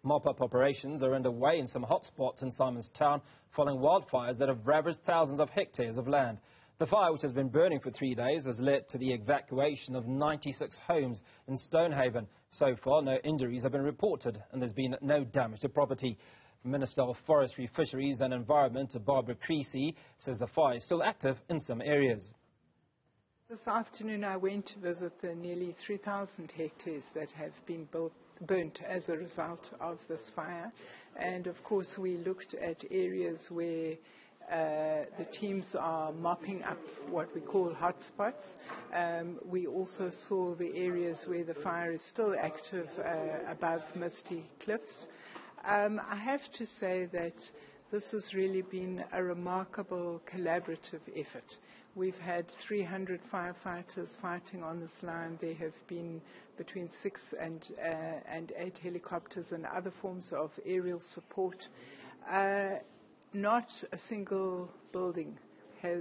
Mop-up operations are underway in some hotspots in Simon's Town following wildfires that have ravaged thousands of hectares of land. The fire, which has been burning for 3 days, has led to the evacuation of 96 homes in Stonehaven. So far, no injuries have been reported and there's been no damage to property. Minister of Forestry, Fisheries and Environment, Barbara Creasy, says the fire is still active in some areas. This afternoon I went to visit the nearly 3,000 hectares that have been burnt as a result of this fire. And of course we looked at areas where the teams are mopping up what we call hotspots. We also saw the areas where the fire is still active above Misty Cliffs. I have to say that this has really been a remarkable collaborative effort. We've had 300 firefighters fighting on this line. There have been between 6 and 8 helicopters and other forms of aerial support. Not a single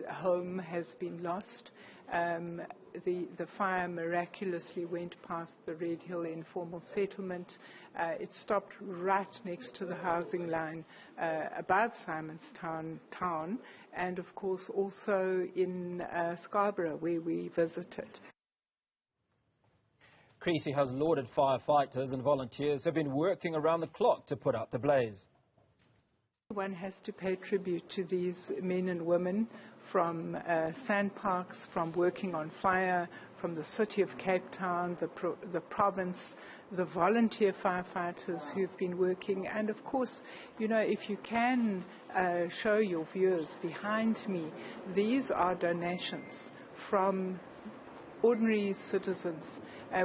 home has been lost. The fire miraculously went past the Red Hill informal settlement. It stopped right next to the housing line above Simon's Town, and of course also in Scarborough where we visited. Creasy has lauded firefighters and volunteers who have been working around the clock to put out the blaze. One has to pay tribute to these men and women from sandparks, from working on fire, from the city of Cape Town, the province, the volunteer firefighters who've been working. And of course, you know, if you can show your viewers behind me, these are donations from ordinary citizens.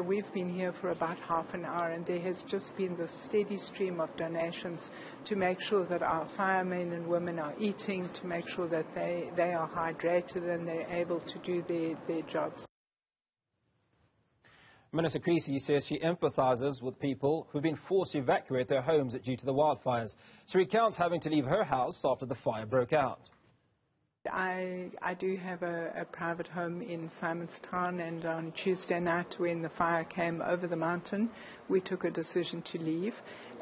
We've been here for about half an hour and there has just been this steady stream of donations to make sure that our firemen and women are eating, to make sure that they are hydrated and they're able to do their jobs. Minister Creasy says she empathises with people who've been forced to evacuate their homes due to the wildfires. She recounts having to leave her house after the fire broke out. I do have a private home in Simon's Town, and on Tuesday night when the fire came over the mountain, we took a decision to leave,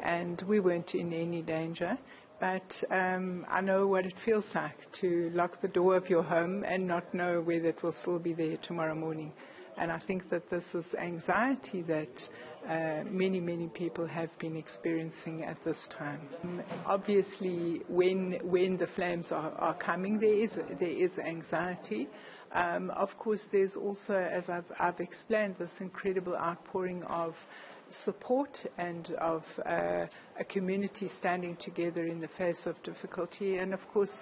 and we weren't in any danger. But I know what it feels like to lock the door of your home and not know whether it will still be there tomorrow morning. And I think that this is anxiety that many people have been experiencing at this time. Obviously, when the flames are coming, there is anxiety. Of course, there's also, as I've explained, this incredible outpouring of support and of a community standing together in the face of difficulty. And of course,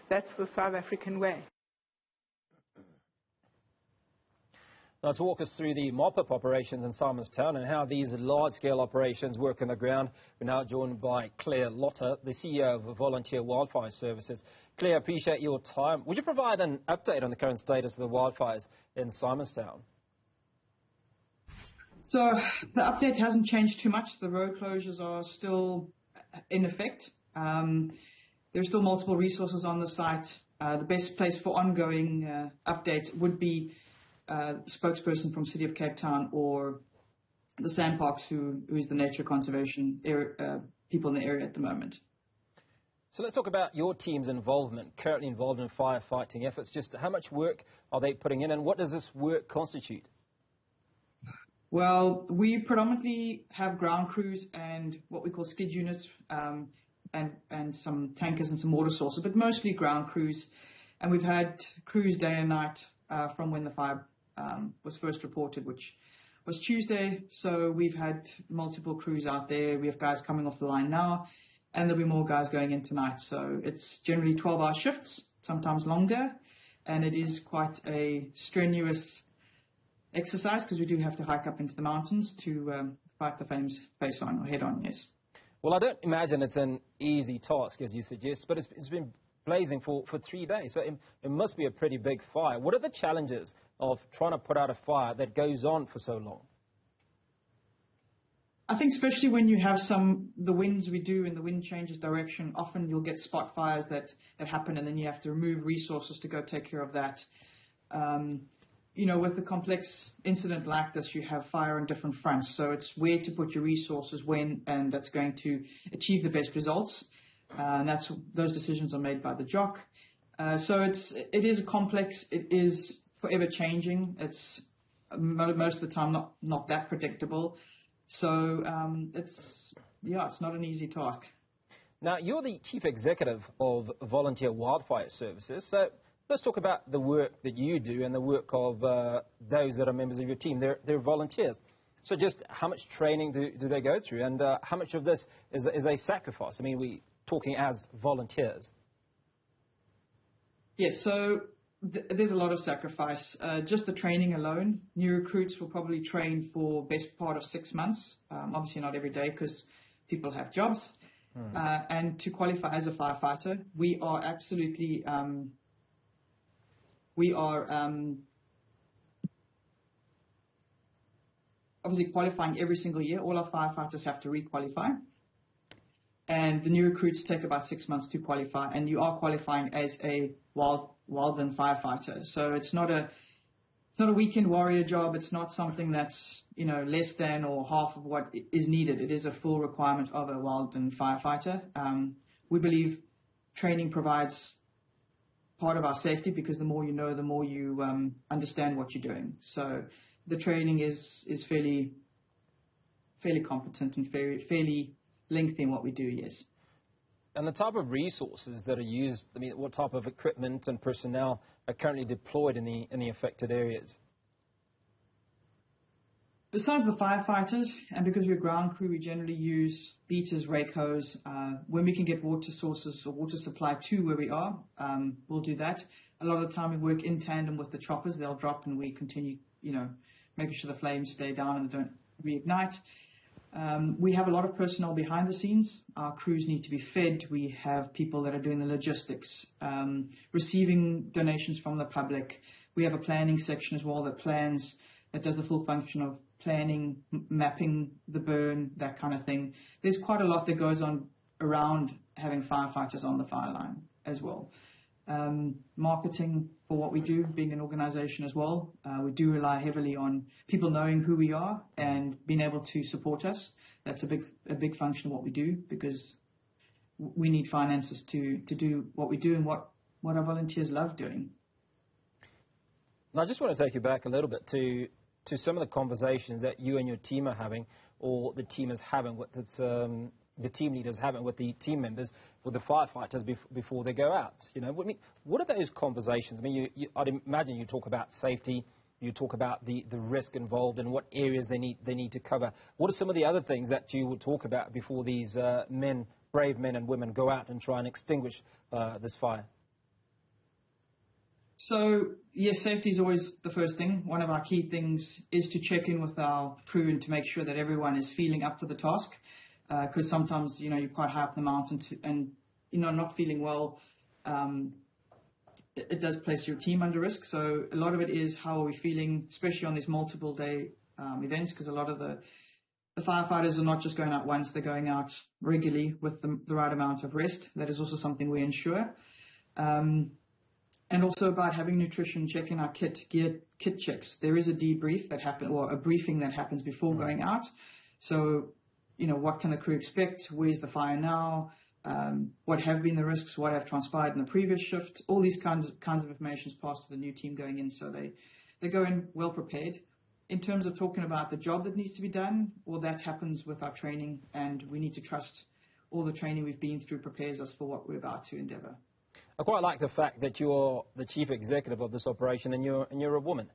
that's the South African way. Now, to walk us through the mop-up operations in Simon's Town and how these large-scale operations work on the ground, we're now joined by Lötter, the CEO of Volunteer Wildfire Services. Claire, appreciate your time. Would you provide an update on the current status of the wildfires in Simon's Town? So the update hasn't changed too much. The road closures are still in effect. There are still multiple resources on the site. The best place for ongoing updates would be spokesperson from City of Cape Town or the Sandparks, who is the nature conservation people in the area at the moment. So let's talk about your team's involvement, currently involved in firefighting efforts. Just how much work are they putting in, and what does this work constitute? Well, we predominantly have ground crews and what we call skid units and some tankers and some water sources, but mostly ground crews. And we've had crews day and night from when the fire was first reported, which was Tuesday. So we've had multiple crews out there. We have guys coming off the line now, and there'll be more guys going in tonight. So it's generally 12-hour shifts, sometimes longer, and it is quite a strenuous exercise because we do have to hike up into the mountains to fight the flames face on or head on, yes. Well, I don't imagine it's an easy task, as you suggest, but it's been blazing for 3 days, so it must be a pretty big fire. What are the challenges of trying to put out a fire that goes on for so long? I think especially when you have the winds we do and the wind changes direction, often you'll get spot fires that happen, and then you have to remove resources to go take care of that. with a complex incident like this, you have fire on different fronts. So it's where to put your resources when, and that's going to achieve the best results. And those decisions are made by the jock. So it is complex. It is forever changing. It's most of the time not that predictable. So it's not an easy task. Now, you're the chief executive of Volunteer Wildfire Services. So let's talk about the work that you do and the work of those that are members of your team. They're volunteers. So just how much training do they go through, and how much of this is a sacrifice? I mean, we're talking as volunteers. Yes, so there's a lot of sacrifice. Just the training alone, new recruits will probably train for best part of 6 months. Obviously not every day because people have jobs. And to qualify as a firefighter, we are absolutely... obviously qualifying every single year. All our firefighters have to re-qualify. And the new recruits take about 6 months to qualify, and you are qualifying as a wildland firefighter. So it's not a weekend warrior job. It's not something that's less than or half of what is needed. It is a full requirement of a wildland firefighter. We believe training provides part of our safety, because the more you know, the more you understand what you're doing. So the training is fairly competent and fairly lengthy in what we do, yes. And the type of resources that are used, I mean, what type of equipment and personnel are currently deployed in the affected areas? Besides the firefighters, and because we're ground crew, we generally use beaters, rake hose. When we can get water sources or water supply to where we are, we'll do that. A lot of the time we work in tandem with the choppers. They'll drop and we continue, making sure the flames stay down and they don't reignite. We have a lot of personnel behind the scenes. Our crews need to be fed. We have people that are doing the logistics, receiving donations from the public. We have a planning section as well that does the full function of planning, mapping the burn, that kind of thing. There's quite a lot that goes on around having firefighters on the fire line as well. Marketing for what we do, being an organization as well. We do rely heavily on people knowing who we are and being able to support us. That's a big function of what we do, because we need finances to do what we do and what our volunteers love doing. And I just want to take you back a little bit to some of the conversations that you and your team are having, or the team is having with the team leaders having with the team members, with the firefighters before they go out. What are those conversations? I mean, I'd imagine you talk about safety, you talk about the risk involved and what areas they need to cover. What are some of the other things that you will talk about before these brave men and women, go out and try and extinguish this fire? So, yes, safety is always the first thing. One of our key things is to check in with our crew and to make sure that everyone is feeling up for the task. Because sometimes, you're quite high up the mountain and, not feeling well, it does place your team under risk. So a lot of it is how are we feeling, especially on these multiple day events, because a lot of the firefighters are not just going out once, they're going out regularly with the right amount of rest. That is also something we ensure. And also about having nutrition, checking our kit checks. There is a debrief that happens, or a briefing that happens before going out. So, what can the crew expect? Where's the fire now? What have been the risks? What have transpired in the previous shift? All these kinds of information is passed to the new team going in, so they go in well prepared. In terms of talking about the job that needs to be done, well, that happens with our training, and we need to trust all the training we've been through prepares us for what we're about to endeavour. I quite like the fact that you're the chief executive of this operation and you're a woman.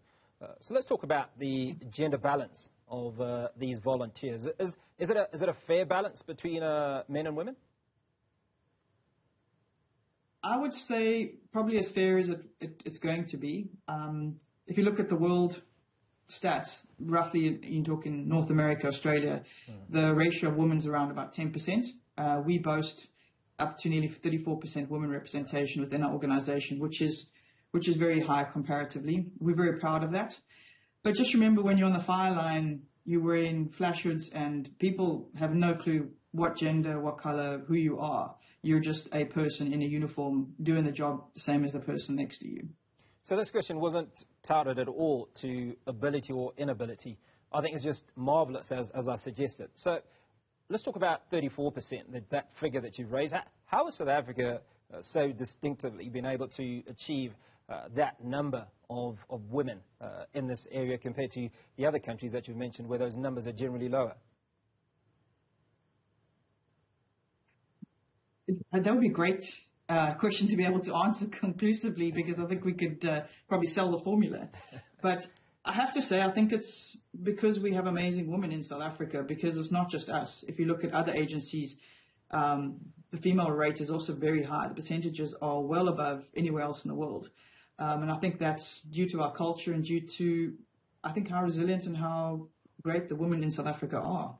So let's talk about the gender balance of these volunteers. Is it a fair balance between men and women? I would say probably as fair as it's going to be. If you look at the world stats, roughly you're talking North America, Australia, the ratio of women's around about 10%. We boast up to nearly 34% women representation within our organization, which is very high comparatively. We're very proud of that. But just remember, when you're on the fire line, you're wearing flash hoods and people have no clue what gender, what color, who you are. You're just a person in a uniform doing the job the same as the person next to you. So this question wasn't touted at all to ability or inability. I think it's just marvellous, as I suggested. So let's talk about 34%, that figure that you've raised. How has South Africa so distinctively been able to achieve that number of women in this area compared to the other countries that you've mentioned where those numbers are generally lower? That would be a great question to be able to answer conclusively, because I think we could probably sell the formula. But I have to say, I think it's because we have amazing women in South Africa, because it's not just us. If you look at other agencies, the female rate is also very high. The percentages are well above anywhere else in the world. And I think that's due to our culture and due to, I think, how resilient and how great the women in South Africa are.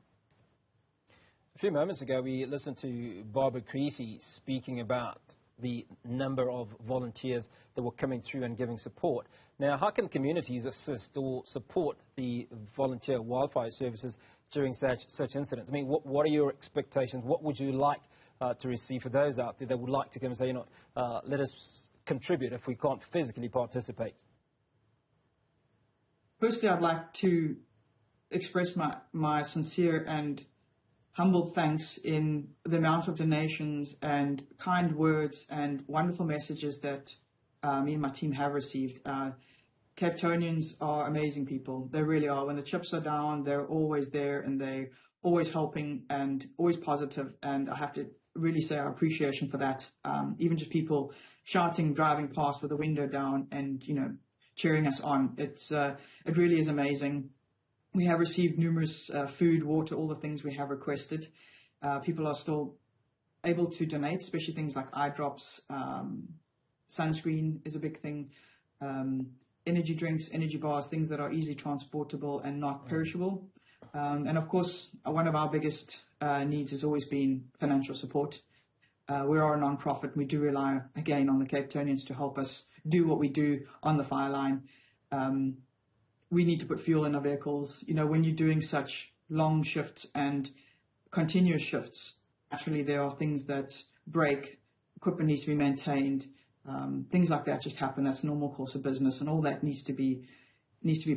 A few moments ago, we listened to Barbara Creasy speaking about the number of volunteers that were coming through and giving support. Now, how can communities assist or support the volunteer wildfire services during such incidents? I mean, what are your expectations? What would you like to receive for those out there that would like to come and say, let us contribute if we can't physically participate? Firstly, I'd like to express my sincere and humble thanks in the amount of donations and kind words and wonderful messages that me and my team have received. Cape Townians are amazing people. They really are. When the chips are down, they're always there and they're always helping and always positive. And I have to really say our appreciation for that. Even just people shouting, driving past with the window down and, cheering us on. It really is amazing. We have received numerous food, water, all the things we have requested. People are still able to donate, especially things like eye drops. Sunscreen is a big thing. Energy drinks, energy bars, things that are easily transportable and not perishable. And of course, one of our biggest needs has always been financial support. We are a non-profit. We do rely, again, on the Cape Townians to help us do what we do on the fire line. We need to put fuel in our vehicles. When you're doing such long shifts and continuous shifts, actually there are things that break, equipment needs to be maintained, things like that just happen. That's normal course of business, and all that needs to be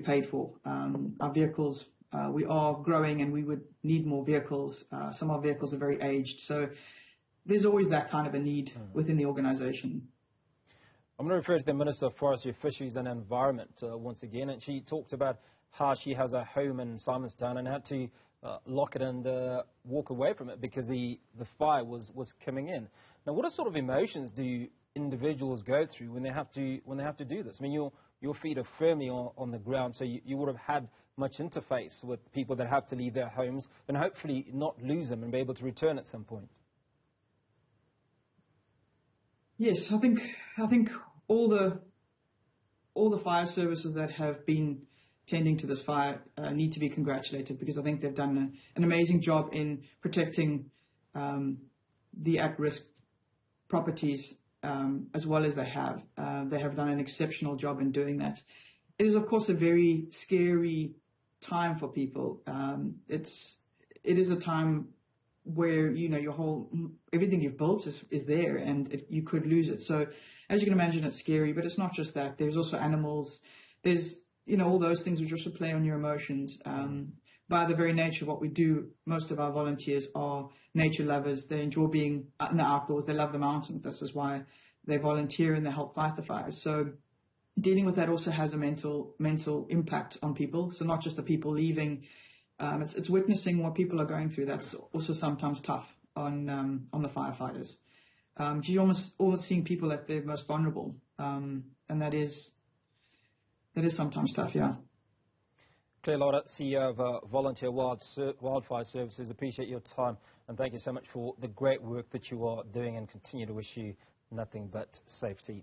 paid for. Our vehicles, we are growing and we would need more vehicles. Some of our vehicles are very aged, so there's always that kind of a need within the organization. I'm going to refer to the Minister of Forestry, Fisheries and Environment once again, and she talked about how she has a home in Simonstown and had to lock it and walk away from it because the fire was coming in. Now, what sort of emotions do individuals go through when they have to do this? I mean, your feet are firmly on the ground, so you would have had much interface with people that have to leave their homes and hopefully not lose them and be able to return at some point. Yes, I think all the fire services that have been tending to this fire need to be congratulated, because I think they've done an amazing job in protecting the at-risk properties as well as they have. They have done an exceptional job in doing that. It is, of course, a very scary time for people. It is a time where everything you've built is there, and you could lose it. So as you can imagine, it's scary, but it's not just that. There's also animals. There's all those things which also play on your emotions. By the very nature of what we do, most of our volunteers are nature lovers. They enjoy being in the outdoors. They love the mountains. This is why they volunteer and they help fight the fires. So dealing with that also has a mental impact on people. So not just the people leaving. It's witnessing what people are going through. That's also sometimes tough on the firefighters. You're almost seeing people at their most vulnerable, and that is sometimes tough. Yeah. Claire Lötter, CEO of Volunteer Wildfire Services, appreciate your time and thank you so much for the great work that you are doing, and continue to wish you nothing but safety.